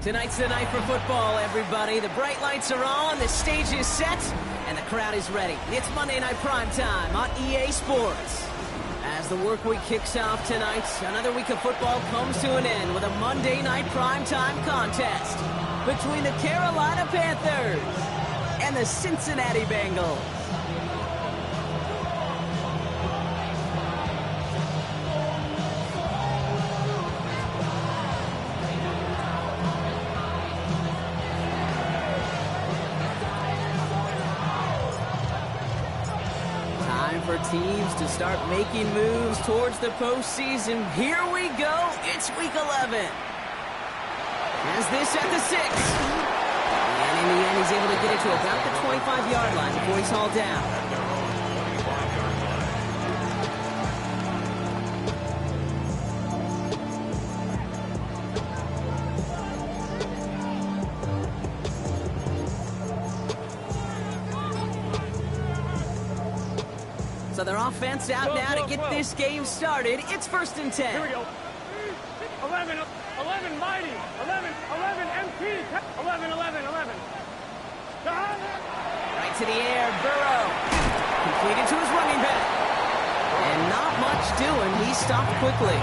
Tonight's the night for football, everybody. The bright lights are on, the stage is set, and the crowd is ready. It's Monday Night Primetime on EA Sports. As the work week kicks off tonight, another week of football comes to an end with a Monday Night Primetime contest between the Carolina Panthers and the Cincinnati Bengals. For teams to start making moves towards the postseason. Here we go. It's week 11. Has this at the 6. And in the end, he's able to get it to about the 25-yard line before he's hauled down. So their offense out now to get this game started. It's 1st and 10. Here we go. 11 mighty. 11 MT. 11. Right to the air, Burrow. Completed to his running back. And not much doing. He stopped quickly.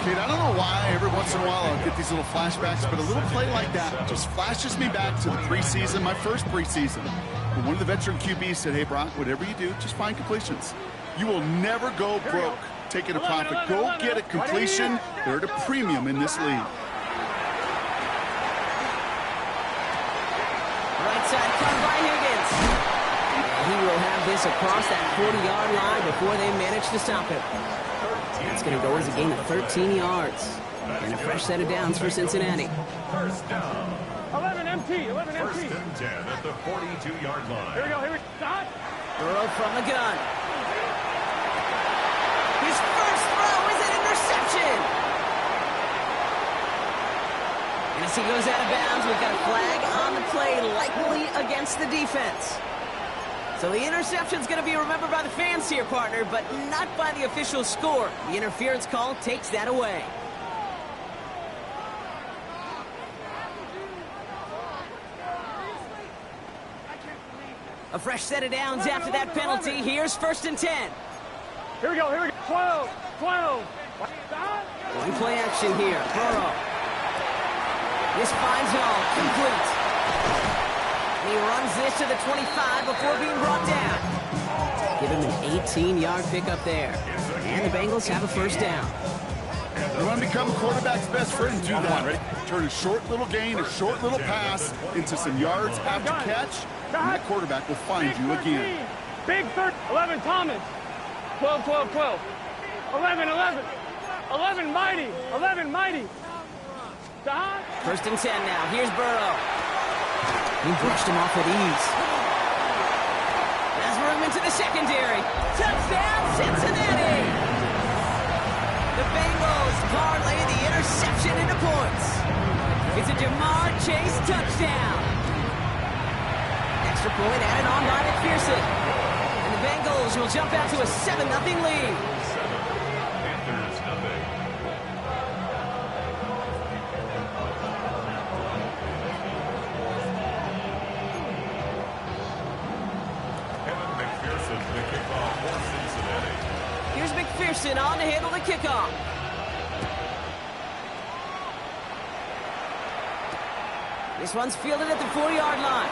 Kid, I don't know why every once in a while I'll get these little flashbacks, but a little play like that just flashes me back to the preseason, my first preseason. But one of the veteran QBs said, hey, Brock, whatever you do, just find completions. You will never go broke taking a profit. Go get a completion. They're at a premium in this league. Right side cut by Higgins. He will have this across that 40-yard line before they manage to stop him. It's going to go as a gain of 13 yards. And a fresh set of downs for Cincinnati. First down. 11 MT. First and 10 at the 42-yard line. Here we go. Stop. Burrow from the gun. His first throw is an interception. And as he goes out of bounds, we've got a flag on the play, likely against the defense. So the interception's going to be remembered by the fans here, partner, but not by the official score. The interference call takes that away. A fresh set of downs after that penalty. Here's 1st and 10. Here we go. 12. One play action here. Burrow. This finds all. Complete. He runs this to the 25 before being brought down. Give him an 18-yard pickup there. And the Bengals have a first down. You want to become a quarterback's best friend? Do that. Ready? Turn a short little gain, a short little pass into some yards after catch, and that quarterback will find you again. Big third. 11 Thomas. 12. 11 mighty. 11 mighty. 1st and 10 now. Here's Burrow. He brushed him off with ease. Has room into the secondary. Touchdown, Cincinnati! The Bengals parlay the interception into points. It's a Jamar Chase touchdown. Extra point added on by McPherson. And the Bengals will jump out to a 7-0 lead. Panthers nothing. The kickoff for Cincinnati. Here's McPherson on to handle the kickoff. This one's fielded at the 40-yard line.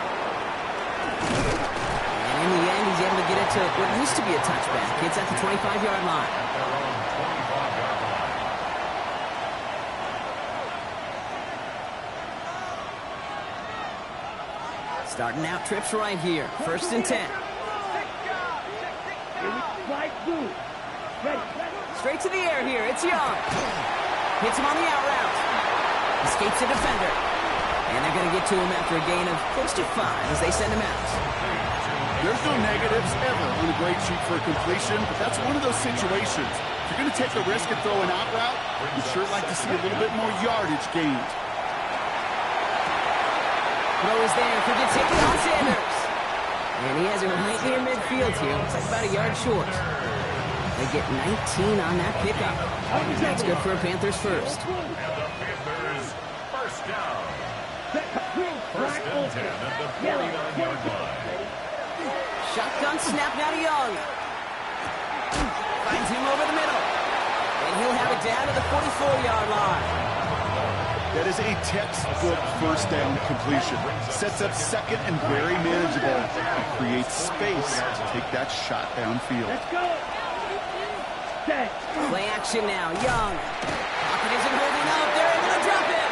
And in the end, he's able to get it to what used to be a touchback. It's at the 25-yard line. At their own 25-yard line. Starting out trips right here. 1st and 10. Straight to the air here. It's Young. Hits him on the out route. Escapes the defender. And they're going to get to him after a gain of close to 5 as they send him out. There's no negatives ever on a grade sheet for a completion, but that's one of those situations. If you're going to take a risk and throw an out route, you'd sure like to see a little bit more yardage gained. Throw is there for Detavion Sanders. And he has it right near midfield here. Looks like about a yard short. They get 19 on that pickup. And that's good for a Panthers first. And the Panthers first down. First and 10 at the 49-yard line. Shotgun snap now to Young. Finds him over the middle. And he'll have it down to the 44-yard line. That is a textbook first down completion. Sets up second and very manageable. And creates space to take that shot downfield. Let's go. Okay. Play action now. Young. Pocket isn't holding up. They're able to drop him.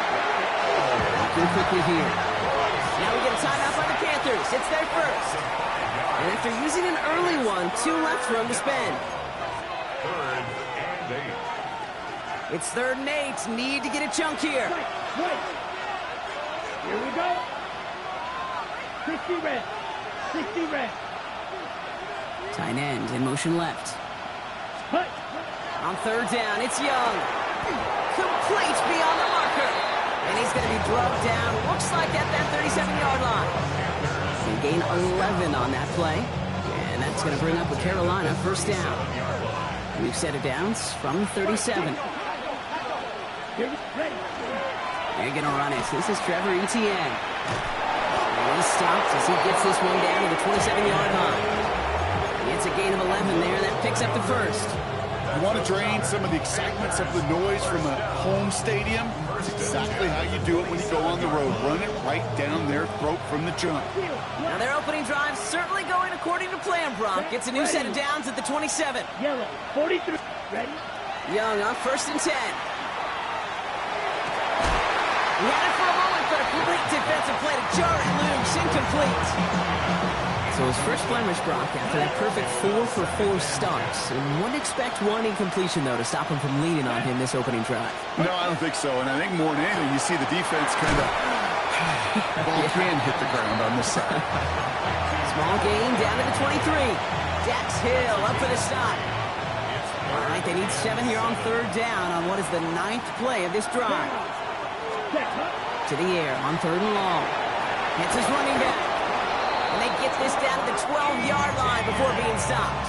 Looking quickly here. Now we get a timeout by the Panthers. It's their first. And after using an early one, 2 left for him to spend. Third and 8. It's 3rd and 8. Need to get a chunk here. Right. Here we go. 60 red. 60 red. Tight end in motion left. Hut. On 3rd down, it's Young. Complete beyond the marker. And he's going to be drugged down. Looks like at that 37-yard line. They gain 11 on that play. And that's going to bring up a Carolina first down. We've set it downs from 37. Here we ready. They're going to run it. This is Trevor Etienne. And he stops as he gets this one down to the 27-yard line. It's a gain of 11 there. That picks up the first. You want to drain some of the excitement, some of the noise from a home stadium? It's exactly how you do it when you go on the road. Run it right down their throat from the jump. Now their opening drive certainly going according to plan, Brock. Gets a new set of downs at the 27. Yellow. 43. Ready. Young on 1st and 10. He had it for a moment, but a complete defensive play to Jarrett Luce, incomplete. So his first blemish, Brock, after that perfect 4-for-4 starts. And wouldn't expect one incompletion, though, to stop him from leaning on him this opening drive. No, I don't think so. And I think more than anything, you see the defense kind of ball can hit the ground on this side. Small gain down to the 23. Dax Hill up for the stop. All right, they need 7 here on 3rd down on what is the 9th play of this drive. To the air on 3rd and long. Hits his running back. And they get this down to the 12-yard line before being stopped.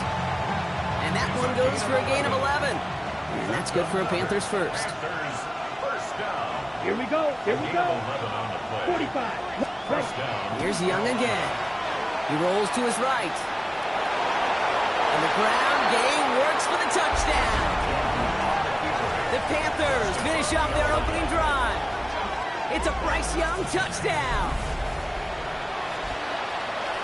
And that one goes for a gain of 11. And that's good for a Panthers first. Panthers first down. Here we go. Here we go. 11 on the play. 45. First down. Here's Young again. He rolls to his right. And the ground game works for the touchdown. The Panthers finish off their opening drive. It's a Bryce Young touchdown.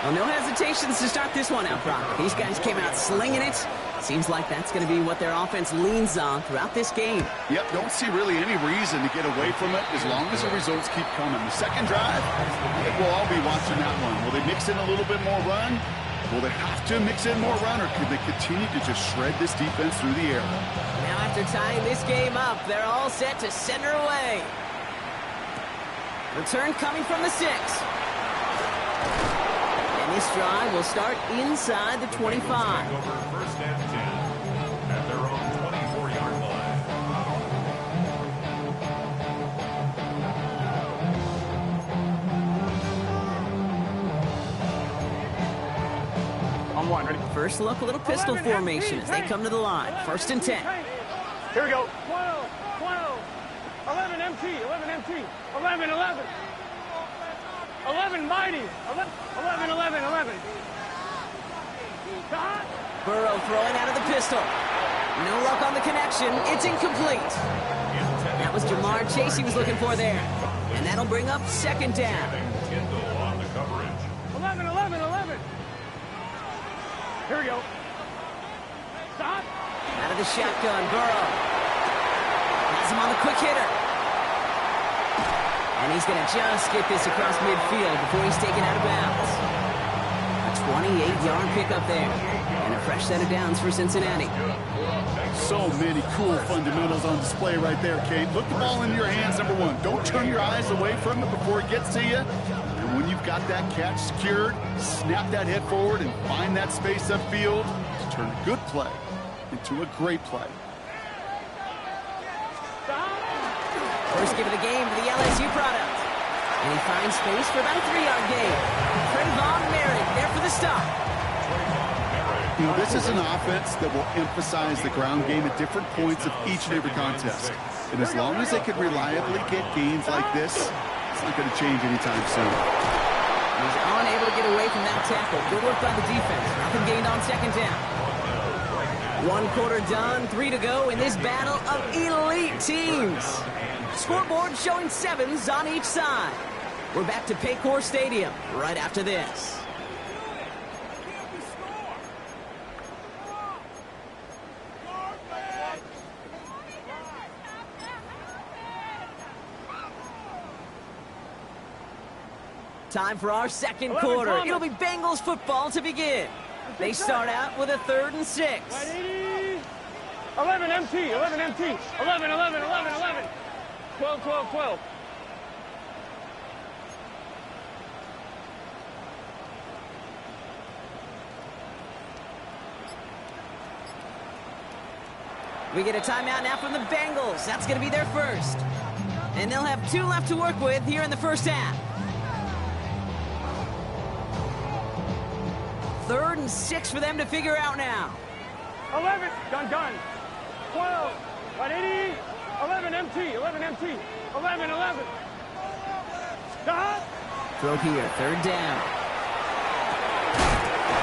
Well, no hesitations to start this one out, Brock. These guys came out slinging it. Seems like that's going to be what their offense leans on throughout this game. Yep, don't see really any reason to get away from it as long as the results keep coming. The second drive, I think we'll all be watching that one. Will they mix in a little bit more run? Will they have to mix in more run, or could they continue to just shred this defense through the air? Now after tying this game up, they're all set to send her away. Return coming from the 6. And this drive will start inside the 25. Over first and 10 at their own 24-yard line. On 1. Ready. First look, a little pistol 11 formation as they come to the line. 1st and 10. Here we go. 12. 12. 11 MT. 11 MT. 11. 11. 11 mighty. 11. 11. 11. 11. Burrow throwing out of the pistol. No luck on the connection. It's incomplete. That was Jamar Chase he was looking for there. And that'll bring up 2nd down. Kendall on the coverage. 11. 11. 11. Here we go. Stop. Out of the shotgun, Burrow. Has him on the quick hitter. And he's going to just get this across midfield before he's taken out of bounds. A 28-yard pickup there. And a fresh set of downs for Cincinnati. So many cool fundamentals on display right there, Kate. Put the ball in your hands, number one. Don't turn your eyes away from it before it gets to you. And when you've got that catch secured, snap that head forward and find that space upfield to turn a good play into a great play. First give of the game for the LSU product. And he finds space for about a 3-yard gain. Trayvon Merritt there for the stop. You know, this is an offense that will emphasize the ground game at different points of each and every contest. And as long as they can reliably get gains like this, It's not going to change anytime soon. He's unable to get away from that tackle. Good work by the defense. Nothing gained on second down. 1 quarter done, 3 to go in this battle of elite teams. Scoreboard showing 7s on each side. We're back to Paycor Stadium right after this. Time for our second quarter. It'll be Bengals football to begin. They start out with a 3rd and 6. 11 MT, 11 MT, 11, 11, 11, 11. 12, 12, 12. We get a timeout now from the Bengals. That's going to be their first. And they'll have 2 left to work with here in the first half. 3rd and 6 for them to figure out now. 11, done. 12, 180, 11 MT, 11 MT, 11, 11. Stop. Throw here, 3rd down.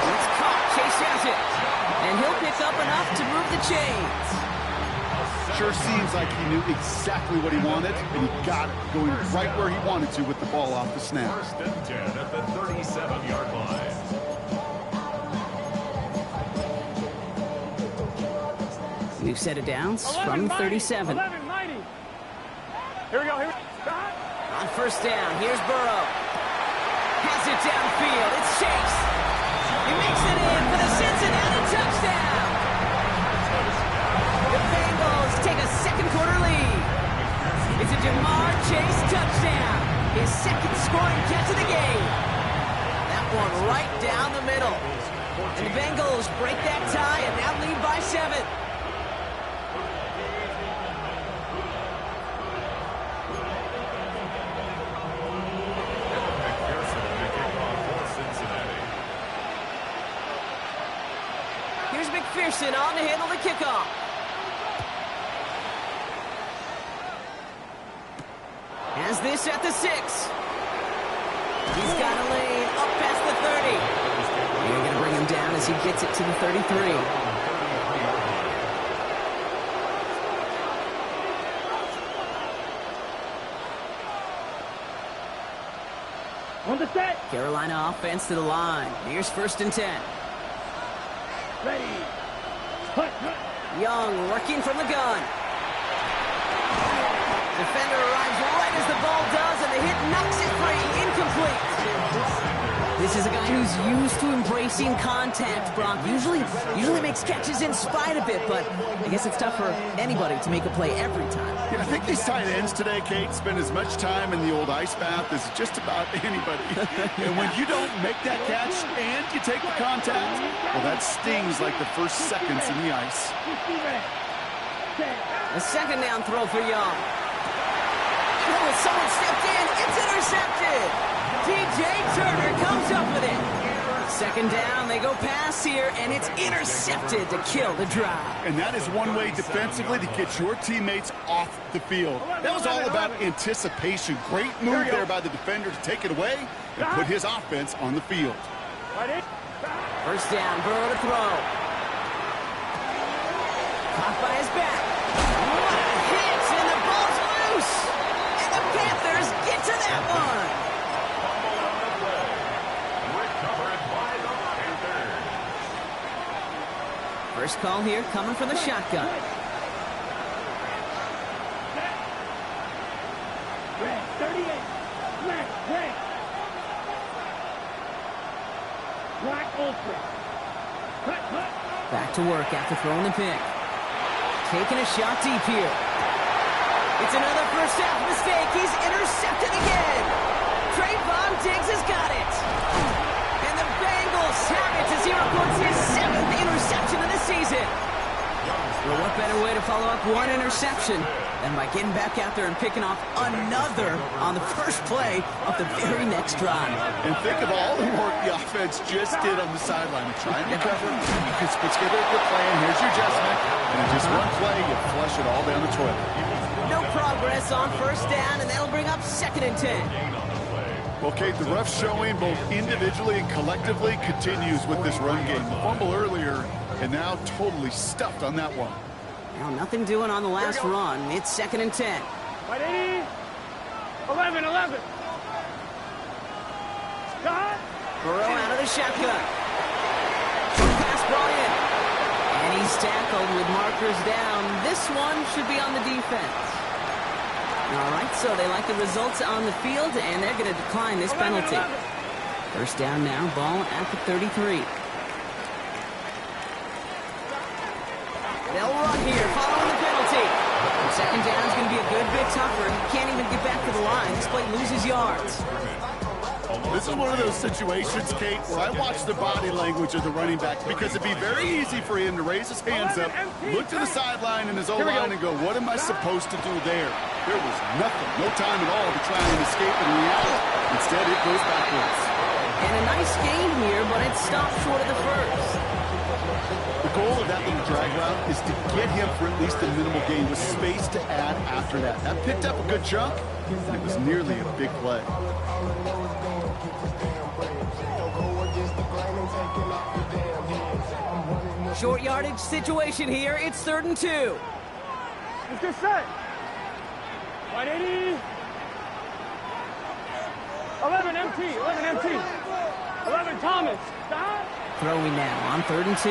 It's caught, Chase has it. And he'll pick up enough to move the chains. Sure seems like he knew exactly what he wanted, and he got it going right where he wanted to with the ball off the snap. 1st and 10 at the 37-yard line. New set of downs from 37. 11, 90. Here we go. Stop. On 1st down, here's Burrow. Has it downfield. It's Chase. He makes it in for the Cincinnati touchdown. The Bengals take a second quarter lead. It's a Jamar Chase touchdown. His 2nd scoring catch of the game. That one right down the middle. And the Bengals break that tie and now lead by 7. Here's McPherson on to handle the kickoff. Has this at the 6. He's got a lane up past the 30. They're going to bring him down as he gets it to the 33. On the set. Carolina offense to the line. Here's 1st and 10. Ready. Cut. Young working from the gun. Defender arrives right as the ball does, and the hit knocks it free. Incomplete. This is a guy who's used to embracing contact, Brock. Usually makes catches in spite of it, but I guess it's tough for anybody to make a play every time. Yeah, I think these tight ends today, Kate, spend as much time in the old ice bath as just about anybody. And when you don't make that catch and you take the contact, well, that stings like the first seconds in the ice. A 2nd down throw for Young. Oh, someone stepped in. It's intercepted. T.J. Turner comes up with it. 2nd down, they go pass here, and it's intercepted to kill the drive. And that is one way defensively to get your teammates off the field. That was all about anticipation. Great move there by the defender to take it away and put his offense on the field. 1st down, Burrow to throw. Caught by his back. What a hit, and the ball's loose. And the Panthers get to that one. First call here coming from the shotgun. Back to work after throwing the pick. Taking a shot deep here. It's another first half mistake. He's intercepted again. Trayvon Diggs has got it. And the Bengals have it as he records his 7th interception of the season. Well, what better way to follow up one interception than by getting back out there and picking off another on the first play of the very next drive. And think of all the work the offense just did on the sideline to try and recover. You can put together a good plan. Here's your adjustment. And in just one play, you flush it all down the toilet. No progress press on first down, and that'll bring up 2nd and 10. Well, Kate, the rough showing both individually and collectively continues with this run game. The fumble earlier, and now totally stuffed on that one. Well, nothing doing on the last run. It's 2nd and 10. Right, 80. 11. Scott. Burrow out of the shotgun. Short pass brought in. And he's tackled with markers down. This one should be on the defense. All right, so they like the results on the field, and they're going to decline this penalty. First down now, ball at the 33. They'll run here, following the penalty. Second down is going to be a good bit tougher. He can't even get back to the line. This play loses yards. This is one of those situations, Kate, where I watch the body language of the running back because it'd be very easy for him to raise his hands up, look to the sideline in his own line and go, what am I supposed to do there? There was nothing, no time at all to try and escape in reality. Instead, it goes backwards. And a nice gain here, but it stopped short of the first. The goal of that little drag route is to get him for at least a minimal gain with space to add after that. That picked up a good chunk, and it was nearly a big play. Short yardage situation here. It's 3rd and 2. Let's get set. Right, 80. 11 MT. 11 Thomas. Stop. Throwing now on 3rd and 2.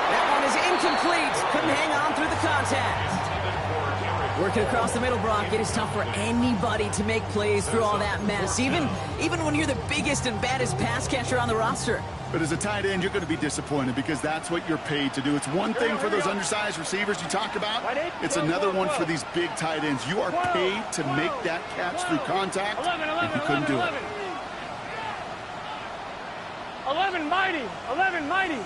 That one is incomplete. Couldn't hang on through the contact. Working across the middle, Brock. It is tough for anybody to make plays through all that mess, even when you're the biggest and baddest pass catcher on the roster. But as a tight end, you're going to be disappointed because that's what you're paid to do. It's one thing for those undersized receivers you talk about. It's another one for these big tight ends. You are paid to make that catch through contact, and you couldn't do it. 11 mighty.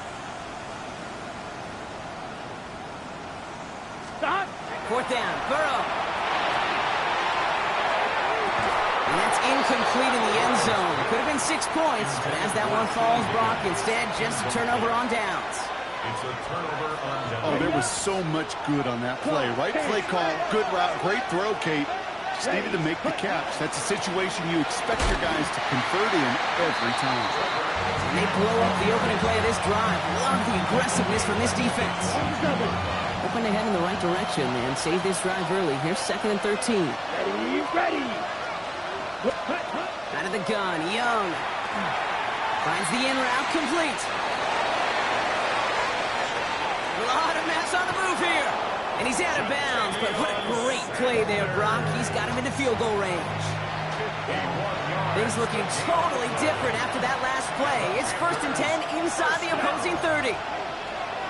Stop. 4th down, Burrow. And that's incomplete in the end zone. Could have been 6 points, but as that one falls, Brock, instead just a turnover on downs. It's a turnover on downs. Oh, there was so much good on that play. Right play call, good route, great throw, Kate. Just needed to make the catch. That's a situation you expect your guys to convert in every time. And they blow up the opening play of this drive. Love the aggressiveness from this defense. Hoping to head in the right direction and save this drive early. Here's 2nd and 13. Ready. Out of the gun, Young. Finds the in route, complete. A lot of mess on the move here. And he's out of bounds, but what a great play there, Brock. He's got him into field goal range. Things looking totally different after that last play. It's 1st and 10 inside the opposing 30.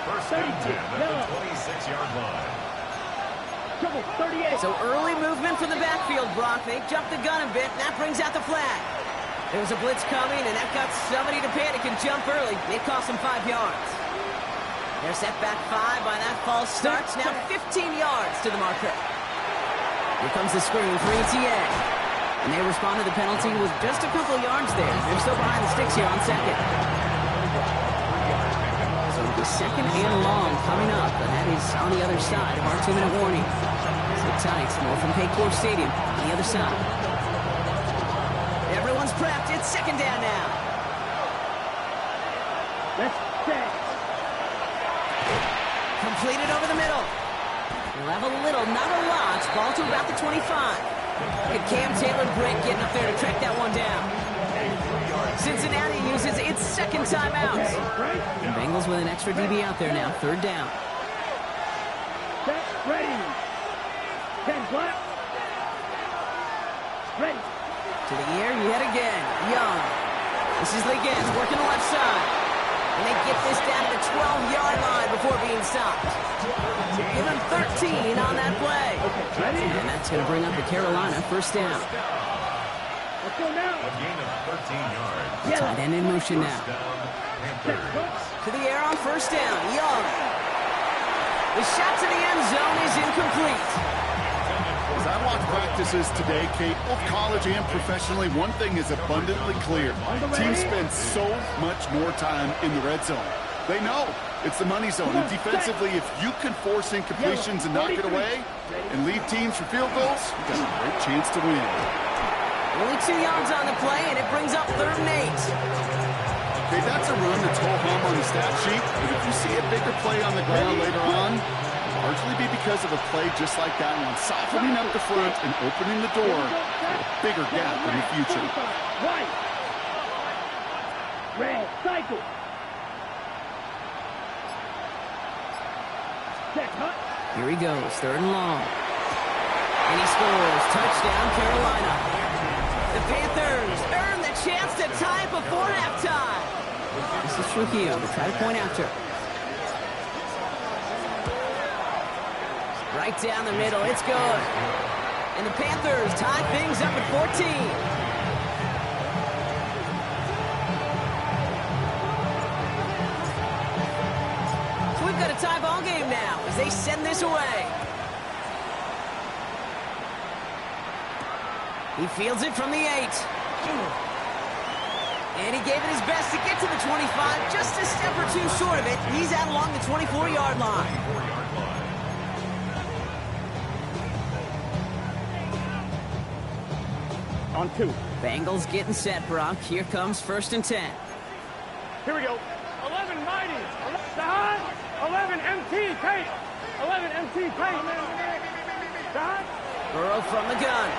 First and 10 at the 26-yard line. 38. So early movement from the backfield, Brock. They jumped the gun a bit, and that brings out the flag. There was a blitz coming, and that got somebody to panic and jump early. It cost them 5 yards. They're set back 5 by that false start. Now 15 yards to the marker. Here comes the screen for ETA. And they respond to the penalty with just a couple of yards there. They're still behind the sticks here on 2nd. So the 2nd and long coming up, and that is on the other side of our 2-minute warning. Sit tight, more from Paycor Stadium on the other side. Everyone's prepped. It's 2nd down now. Let's set. Completed over the middle. We'll have a little, not a lot. Ball to about the 25. And Cam Taylor-Britt getting up there to track that one down. Cincinnati uses its 2nd timeout. And Bengals with an extra DB out there now. 3rd down. Set. Ready. 10 flat. Ready. To the air yet again. Young. This is Legans working the left side. And they get this down to the 12-yard line before being stopped. Give him 13 on that play. And that's going to bring up the Carolina 1st down. Let's go now. A gain of 13 yards. Tight end in motion now. To the air on 1st down. Young. The shot to the end zone is incomplete. As I watch practices today, Kate, both college and professionally, one thing is abundantly clear. Teams spend so much more time in the red zone. They know it's the money zone. And defensively, if you can force incompletions and knock it away and lead teams for field goals, you got a great chance to win. Only 2 yards on the play, and it brings up 3rd and 8. Okay, that's a run that's ho-hum on the stat sheet, but if you see a bigger play on the ground later on, it'll largely be because of a play just like that one, softening up the front and opening the door for a bigger gap in the future. White. Red. Cycle. Here he goes, 3rd and long. And he scores. Touchdown, Carolina. The Panthers earn the chance to tie it before halftime. This is Trujillo to try to point after. Right down the middle, it's good. And the Panthers tie things up at 14. We've got a tie ball game now as they send this away. He fields it from the 8. And he gave it his best to get to the 25, just a step or 2 short of it. He's out along the 24-yard line. On 2. Bengals getting set, Brock. Here comes 1st and 10. Here we go. 11 mighty. 11 MT Kate. 11 MT Kate. Burrow from the gun.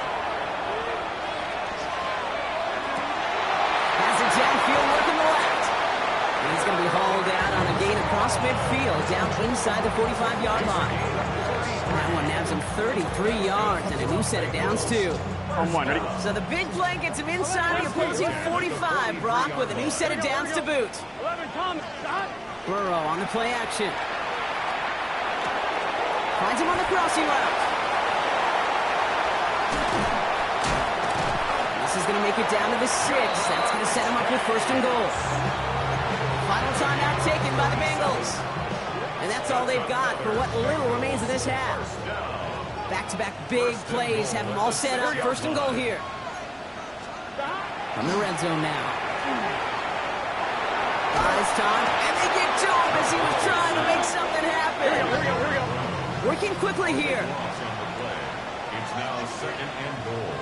Has it downfield working the left. And he's going to be hauled out on a gain across midfield down inside the 45-yard line. And that one nabs him 33 yards and a new set of downs, too. On 1, ready? So the big play gets him inside the opposing 45, Brock, with a new set of downs to boot. 11 Thomas. Burrow on the play action. Finds him on the crossing route. This is going to make it down to the 6. That's going to set him up with 1st and goal. Final timeout taken by the Bengals. And that's all they've got for what little remains of this half. Back-to-back big plays have them all set up. 1st and goal here. From the red zone now. This time, and they get to him as he was trying to make something happen. Here we go. Working quickly here. It's now 2nd and goal.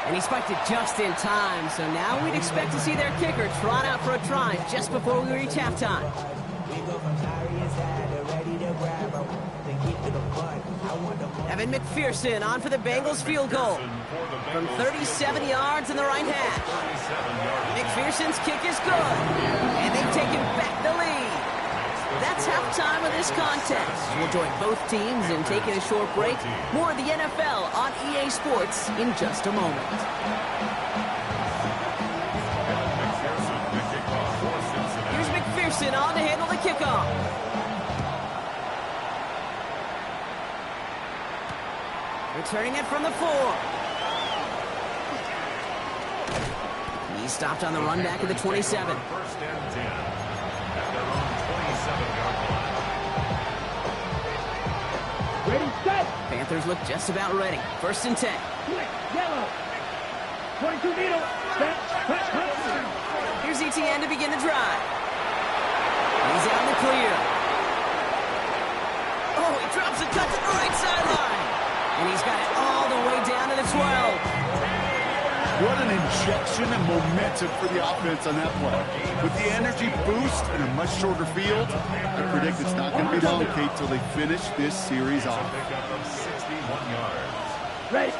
And he spiked it just in time, so now we'd expect to see their kicker trot out for a try just before we reach halftime. Evan McPherson on for the Bengals field goal from 37 yards in the right hash. McPherson's kick is good, and they've taken back the lead. That's halftime of this contest. We'll join both teams in taking a short break. More of the NFL on EA Sports in just a moment. Here's McPherson on to handle the kickoff. Returning it from the 4. He stopped on the run back at the 27. 1st and 10 at their own 27-yard line. Ready, set. Panthers look just about ready. 1st and 10. Yellow. 22 needle. Set. Here's ETN to begin the drive. He's out in the clear. Oh, he drops a cut to the right sideline. And he's got it all the way down to the 12. What an injection and momentum for the offense on that play. With the energy boost and a much shorter field, I predict it's not going to be long, Kate, till they finish this series off. Pickup of 61 yards. Ready.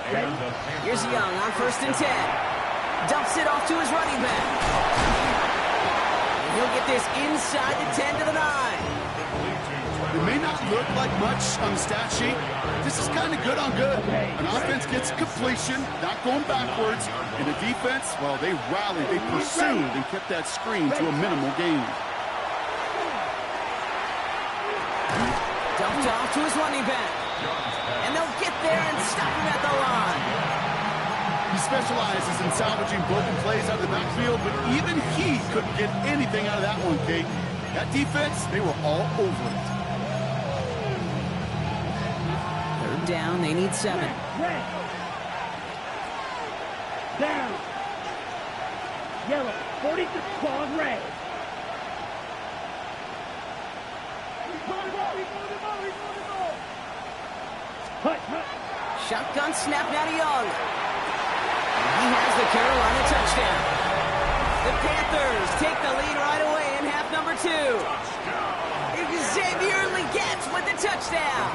Here's Young on 1st and 10. Dumps it off to his running back. And he'll get this inside the 10 to the 9. It may not look like much on the stat sheet. This is kind of good on good. An offense gets completion, not going backwards, and the defense, well, they rallied, they pursued, and kept that screen to a minimal gain. Dumped off to his running back. And they'll get there and stop him at the line. He specializes in salvaging broken plays out of the backfield, but even he couldn't get anything out of that one, Kate. That defense, they were all over it. Third down, they need 7. 43, ball red. Shotgun snap now to Young. He has the Carolina touchdown. The Panthers take the lead right away in half number 2. Xavier Legette with the touchdown.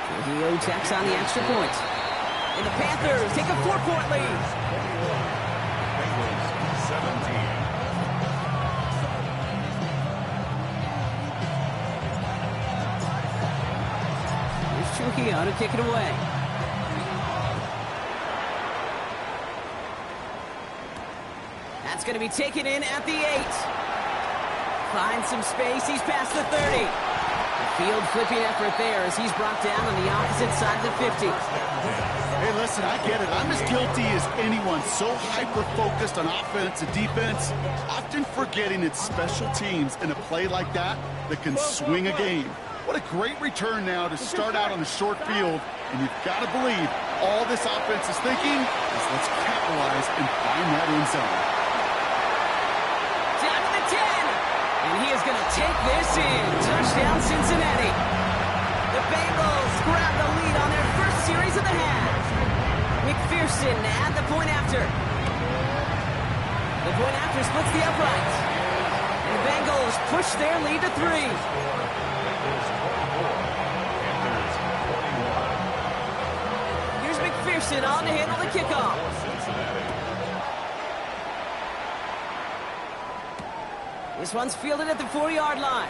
Trujillo tacks on the extra point. And the Panthers take a 4-point lead. 17. Trujillo to kick it away. That's going to be taken in at the 8. Finds some space. He's past the 30. A field flipping effort there as he's brought down on the opposite side of the 50. Hey, listen, I get it. I'm as guilty as anyone. So hyper-focused on offense and defense, often forgetting it's special teams in a play like that that can swing a game. What a great return now to start out on the short field. And you've got to believe all this offense is thinking is let's capitalize and find that end zone. Down to the 10. And he is going to take this in. Touchdown, Cincinnati. The Bengals grab the lead on their first series of the half. McPherson at the point after. The point after splits the uprights. And the Bengals push their lead to 3. Here's McPherson on to handle the kickoff. This one's fielded at the 4-yard line.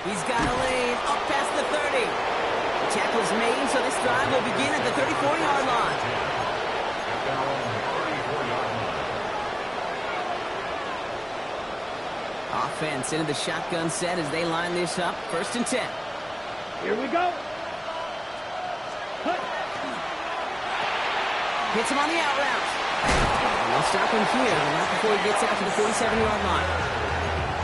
He's got a lane up past the 30. The tackle's made, so this drive will begin at the 34-yard line. Offense into the shotgun set as they line this up. 1st and 10. Here we go. Hits him on the out route. They'll stop him here, but not before he gets out to the 47-yard line.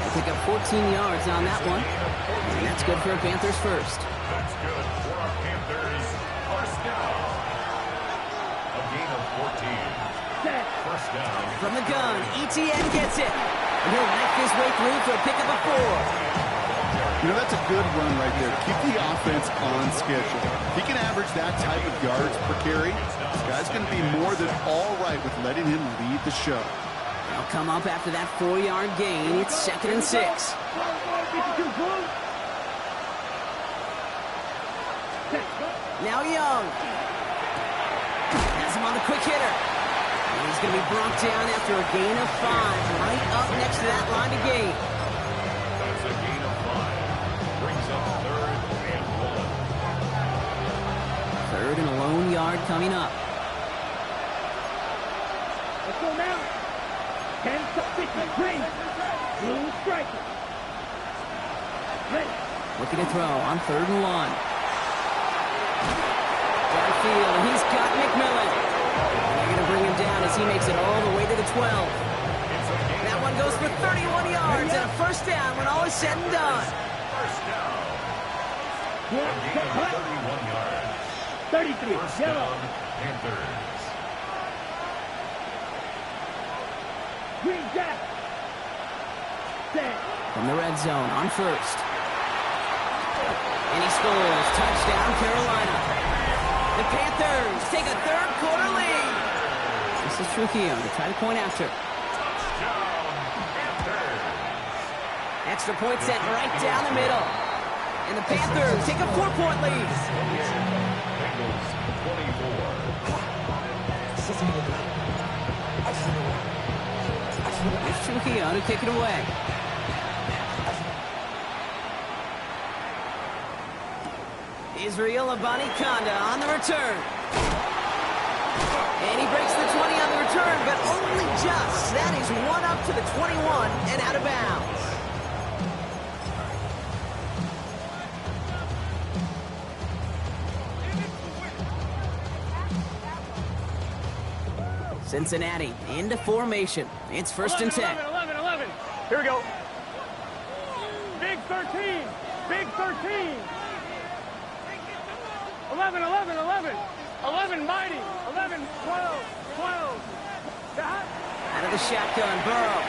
They'll pick up 14 yards on that one. And that's good for a Panthers first. That's good for our Panthers. First down. A gain of 14. First down. From the gun, ETN gets it. And he'll knife his way through for a pick of a 4. You know, that's a good run right there. Keep the offense on schedule. If he can average that type of yards per carry, this guy's going to be more than all right with letting him lead the show. They'll come up after that 4-yard gain. It's 2nd and 6. Now Young. Has him on the quick hitter. And he's going to be brought down after a gain of 5. Right up next to that line of gain. That's a gain of 5. Brings up 3rd and 1. 3rd and a lone yard coming up. Let's go now. 10 to 50. Green. Blue striker. Ready. Looking to throw on 3rd and 1. Downfield, and he's got McMillan. They're going to bring him down as he makes it all the way to the 12. That one goes for 31 yards and a first down when all is said and done. First down. A gain of 31 yards. 33. First Yellow. down, Panthers. Green Jack. Set. From the red zone on 1st. And he scores. Touchdown, Carolina. The Panthers take a 3rd quarter lead. This is Trujillo to try to point after. Touchdown, Panthers. Extra point set right down the middle. And the Panthers take a 4-point lead. Bengals 24. Here's Trujillo to kick it away. Israel Abanikanda on the return. And he breaks the 20 on the return, but only just. That is one up to the 21 and out of bounds. Cincinnati into formation. It's 1st and 10. 11. Here we go. Big 13. Big 13. 11. 11 mighty. 11, 12, 12. Stop. Out of the shotgun, Burrow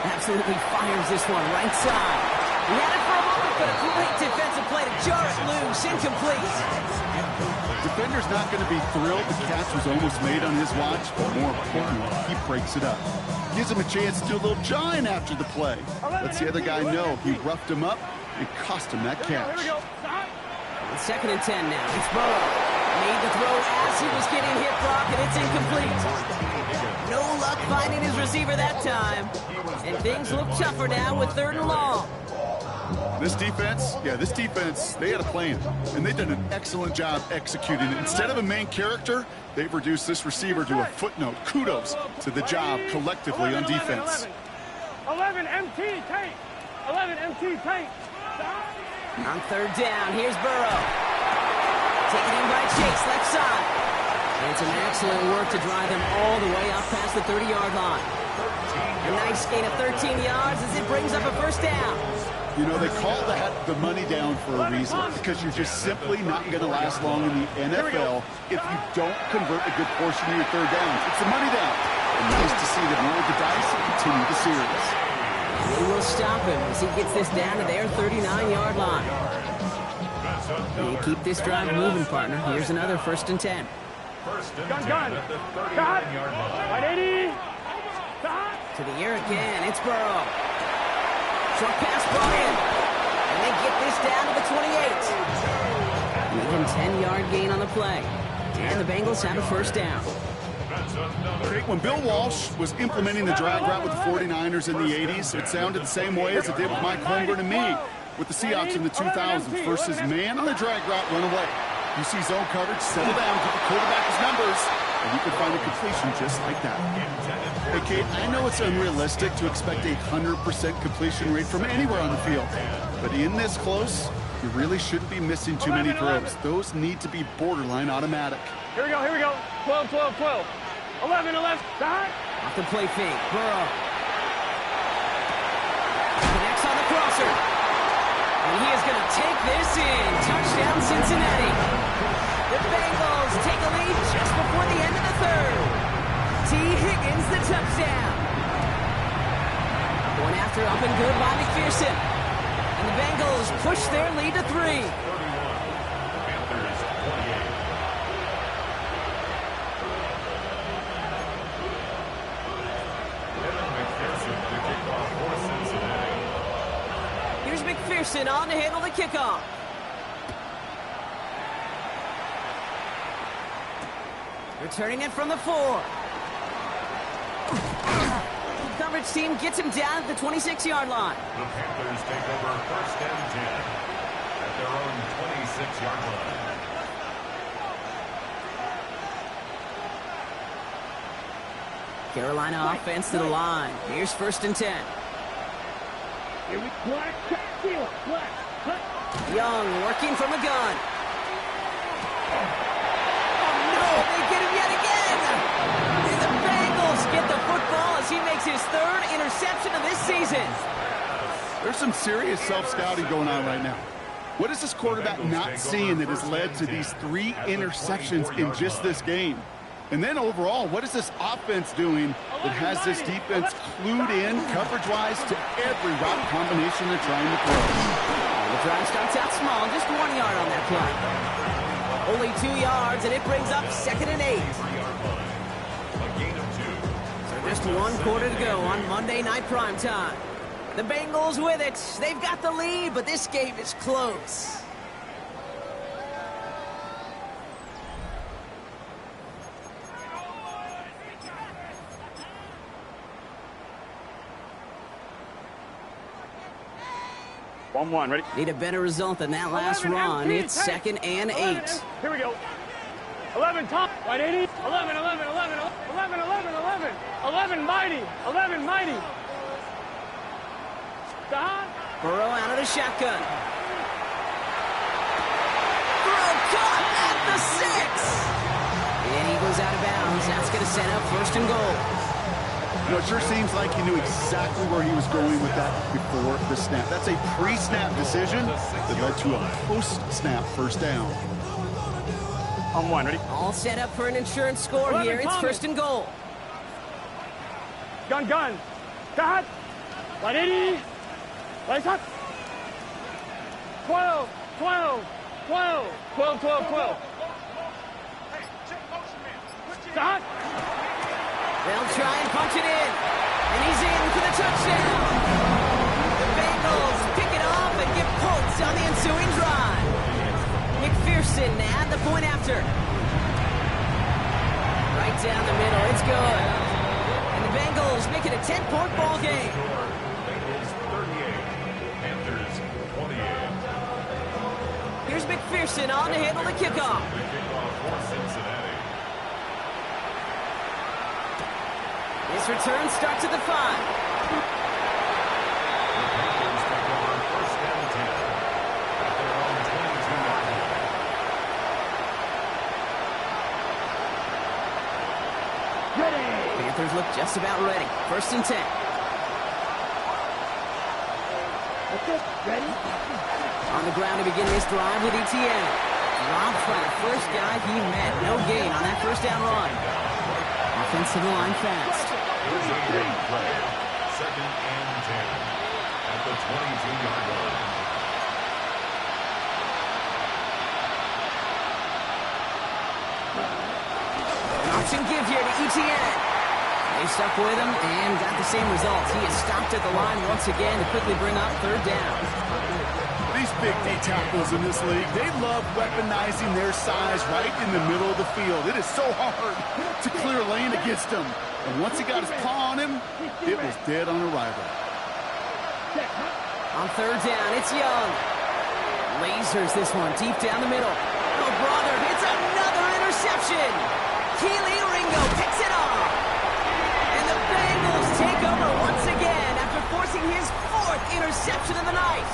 absolutely fires this one right side. He had it for a moment, but a great defensive play to jar it loose, incomplete. Defender's not going to be thrilled the catch was almost made on his watch, but more importantly, he breaks it up. Gives him a chance to do a little jawing after the play. Lets the other guy know he roughed him up and cost him that catch. Here we go. Stop. It's 2nd and 10 now. It's Burrow. Made the throw as he was getting hit, Brock, and it's incomplete. No luck finding his receiver that time. And things look tougher now with 3rd and long. This defense, they had a plan, and they've done an excellent job executing it. Instead of a main character, they've reduced this receiver to a footnote. Kudos to the job collectively on defense. 11 MT tank. 11 MT tank. On 3rd down, here's Burrow. Taken in by Chase, left side. And some excellent work to drive them all the way up past the 30-yard line. A nice gain of 13 yards as it brings up a 1st down. You know, they call that the money down for a reason, because you're just simply not going to last long in the NFL if you don't convert a good portion of your 3rd downs. It's the money down. And nice to see them roll the dice and continue the series. They will stop him as he gets this down to their 39-yard line. They keep this drive moving, partner. Here's another 1st and 10. Gun. Stop. 180. Stop. To the air again. It's Burrow. Short pass brought in. And they get this down to the 28. Even 10-yard gain on the play. And the Bengals have a 1st down. When Bill Walsh was implementing the drag route with the 49ers in the 80s, it sounded the same way as it did with Mike Holmgren and me with the Seahawks in the 2000s. Versus man on the drag route, run away. You see zone coverage, settle down, give the quarterback his numbers, and you can find a completion just like that. Hey, Kate, I know it's unrealistic to expect a 100% completion rate from anywhere on the field, but in this close, you really shouldn't be missing too many throws. Those need to be borderline automatic. Here we go. 12, 12, 12. 11. Stop. Off the play fake. Burrow. Connects on the crosser. And he is going to take this in. Touchdown, Cincinnati. The Bengals take a lead just before the end of the 3rd. T. Higgins, the touchdown. Going after up and good by McPherson. And the Bengals push their lead to 3. Here's McPherson on to handle the kickoff. Returning it from the 4. The coverage team gets him down at the 26-yard line. The Panthers take over 1st and 10 at their own 26-yard line. Carolina offense to the line. Here's 1st and 10. Young working from the gun. Oh no, they get him yet again. And the Bengals get the football as he makes his 3rd interception of this season. There's some serious self-scouting going on right now. What is this quarterback not seeing that has led to these 3 interceptions in just this game? And then overall, what is this offense doing that has this defense clued in coverage-wise to every route combination they're trying to throw? The drive starts out small, just 1 yard on that play. Only 2 yards, and it brings up 2nd and 8. So just 1 quarter to go on Monday Night Primetime. The Bengals with it. They've got the lead, but this game is close. One, ready? Need a better result than that last run. It's 2nd and 8. Here we go. 11 top. 180. 11. 11 mighty. 11 mighty. Stop. Burrow out of the shotgun. Throw caught at the 6. And he goes out of bounds. That's going to set up 1st and goal. You know, it sure seems like he knew exactly where he was going with that before the snap. That's a pre-snap decision that led to a post-snap 1st down. On one, ready? All set up for an insurance score 11 here. It's Thomas. first and goal. Gun, gun. Cut. 180. Lights up. 12, 12, 12, 12, 12, 12. Stop. They'll try and punch it in. And he's in for the touchdown. The Bengals pick it off and get points on the ensuing drive. McPherson at the point after. Right down the middle. It's good. And the Bengals make it a 10-point ball game. Bengals 38, Panthers 28. Here's McPherson on to handle the kickoff. The kickoff for Cincinnati. This return starts at the 5. The Panthers take over first and 10 at their own 22-yard line. Panthers look just about ready. First and 10. Ready? On the ground to begin this drive with Etienne. Dropped by the first guy he met. No gain on that first down run. Offensive line fast. Here's a big play. Second and 10 at the 22-yard line. Option give here to Etienne. They stuck with him and got the same results. He is stopped at the line once again to quickly bring up third down. These big D tackles in this league, they love weaponizing their size right in the middle of the field. It is so hard to clear lane against him. And once he got his paw on him, it was dead on arrival. On third down, it's Young. Lasers this one deep down the middle. Oh, brother, it's another interception. Keely Ringo picks it off. And the Bengals take over once again after forcing his 4th interception of the night.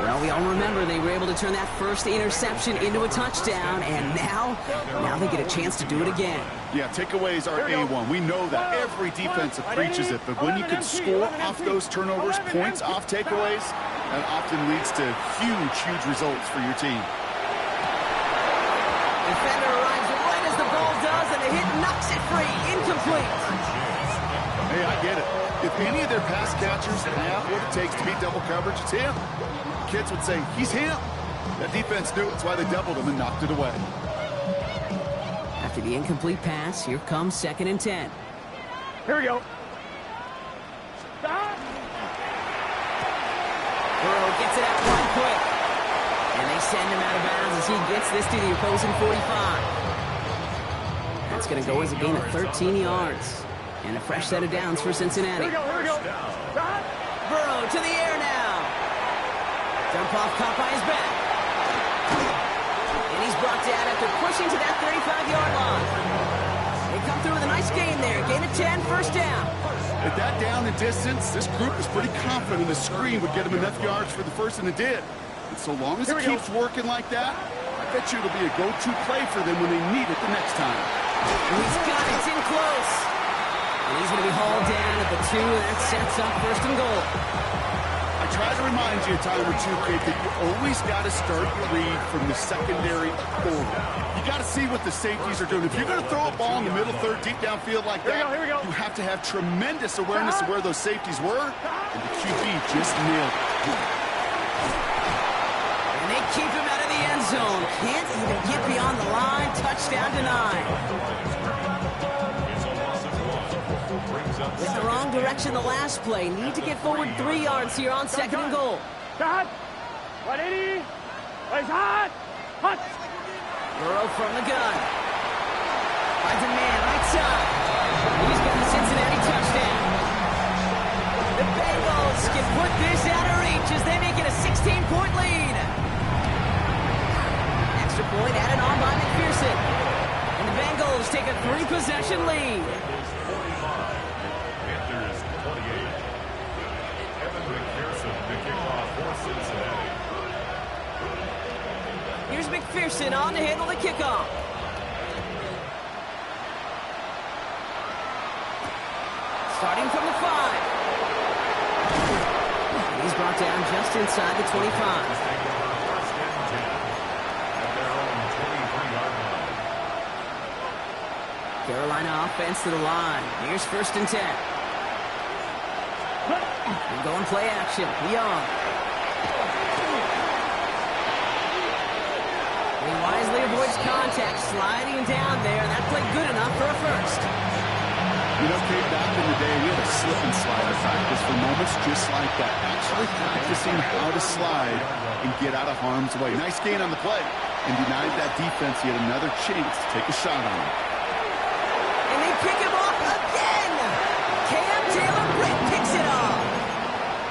Well, we all remember they were able to turn that first interception into a touchdown, and now they get a chance to do it again. Yeah, takeaways are A1. We know that every defensive preaches it, but when you can score off those turnovers, points off takeaways, that often leads to huge results for your team. Defender arrives right as the ball does, and the hit knocks it free. Incomplete. Hey, I get it. If any of their pass catchers have what it takes to beat double coverage, it's him. Kids would say, he's him. That defense knew it. That's why they doubled him and knocked it away. After the incomplete pass, here comes second and 10. Here we go. Stop. Burrow gets it out quite quick. And they send him out of bounds as he gets this to the opposing 45. That's going to go as a gain of 13 yards. And a fresh set of downs for Cincinnati. Here we go. Stop. Burrow to the air now. Dump off caught by his back. And he's brought down after pushing to that 35-yard line. They come through with a nice gain there. Gain of 10, first down. At that down and distance, this group is pretty confident the screen would get him enough yards for the first, and it did. And so long as it keeps working like that, I bet you it'll be a go-to play for them when they need it the next time. And he's got it. It's in close. And he's going to be hauled down at the 2, and that sets up first and goal. I try to remind you a time or two, kid, that you always got to start your read from the secondary forward. You got to see what the safeties are doing. If you're going to throw a ball in the middle third, deep downfield like that, you have to have tremendous awareness of where those safeties were, and the QB just nailed it. And they keep him out of the end zone. Can't even get beyond the line. Touchdown denied. With the wrong direction the last play. Need to get forward 3 yards here on second and goal. Stop. 180. It's hot. Hot. Burrow from the gun. Finds a man right side. He's got the Cincinnati touchdown. The Bengals can put this out of reach as they make it a 16-point lead. Extra point added on by McPherson. And the Bengals take a 3-possession lead. Panthers 28. Evan McPherson to kick off for Cincinnati. Here's McPherson on to handle the kickoff. Starting from the 5. He's brought down just inside the 25. First and 10 at their own 23-yard line. Carolina offense to the line. Here's 1st and 10. And going play action. Young. He wisely avoids contact, sliding down there. That played good enough for a first. You know, Kate, back in the day, we had a slip and slide practice for moments just like that. Actually practicing how to slide and get out of harm's way. Nice gain on the play. And denied that defense yet another chance to take a shot on him. And they pick him off again! Cam Taylor-Britt picks it off!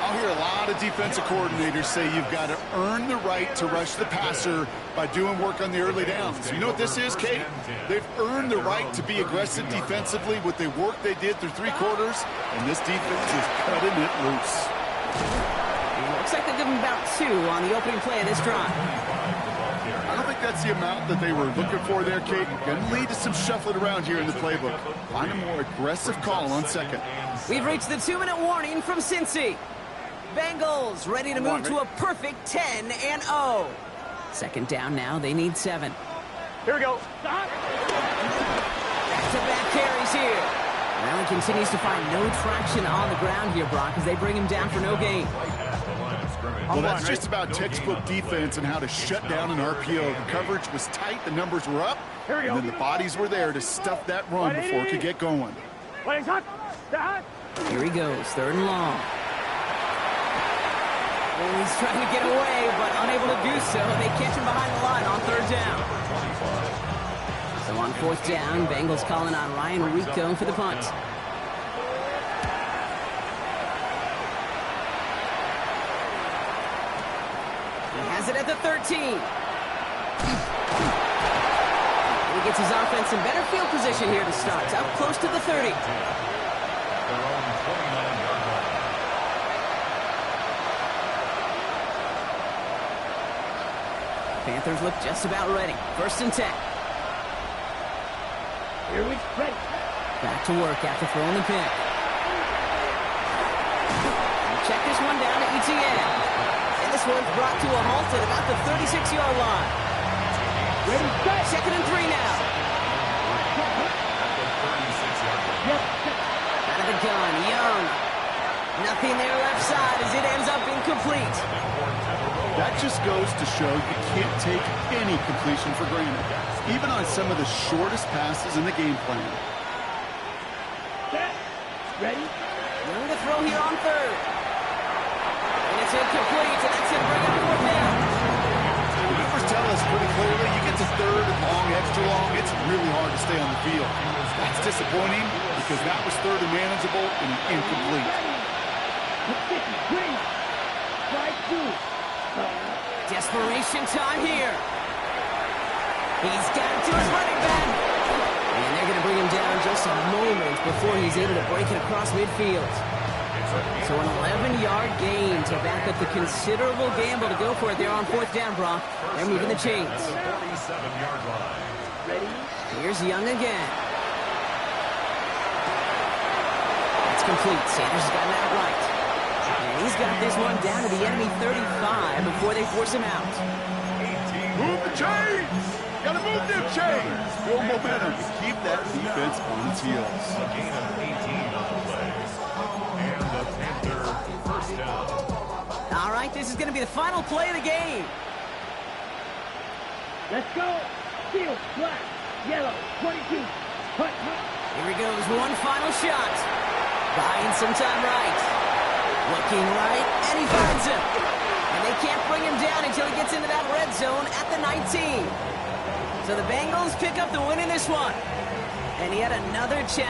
I'll hear a lot of defensive coordinators say you've got to earn the right to rush the passer by doing work on the early downs. You know what this is, Kate? They've earned the right to be aggressive defensively with the work they did through 3 quarters, and this defense is cutting it loose. Looks like they'll give him about 2 on the opening play of this drive. I don't think that's the amount that they were looking for there, Kate. Going to lead to some shuffling around here in the playbook. Find a more aggressive call on second. We've reached the 2-minute warning from Cincy. Bengals ready to move to a perfect 10-0. Second down now. They need 7. Here we go. Back-to-back carries here. Allen continues to find no traction on the ground here, Brock, as they bring him down for no gain. Well, that's just about textbook defense and how to shut down an RPO. The coverage was tight, the numbers were up, and then the bodies were there to stuff that run before it could get going. Here he goes, 3rd and long. And he's trying to get away, but unable to do so. They catch him behind the line on 3rd down. So on 4th down, Bengals calling on Ryan Rico for the punt. He has it at the 13. He gets his offense in better field position here to start. Up close to the 30. Panthers look just about ready. 1st and 10. Here we go. Back to work after throwing the pick. Check this one down to ETN. And this one's brought to a halt at about the 36-yard line. 2nd and 3 now. Out of the gun, Young. Nothing there left side as it ends up incomplete. That just goes to show you can't take any completion for granted, even on some of the shortest passes in the game plan. Ready? Young to throw here on 3rd. And it's incomplete, and that's going to bring up 4th down. The numbers tell us pretty clearly, you get to 3rd and long, extra long, it's really hard to stay on the field. That's disappointing because that was 3rd and manageable and incomplete. Desperation time here. He's got it to his running back. And they're going to bring him down just a moment before he's able to break it across midfield. So an 11-yard gain to back up the considerable gamble to go for it there on 4th down, Brock. They're moving the chains. Here's Young again. It's complete. Sanders has gotten that right. And he's got this one down to the enemy 35 before they force him out. Move the chains! Gotta move them chains! Build momentum to keep that defense on its heels. A gain of 18 on the play. And the Panther 1st down. All right, this is going to be the final play of the game. Let's go. Field, black, yellow, 22. Punt. Here he goes, one final shot. Buying some time right. Looking right, and he finds him. And they can't bring him down until he gets into that red zone at the 19. So the Bengals pick up the win in this one. And yet another chance.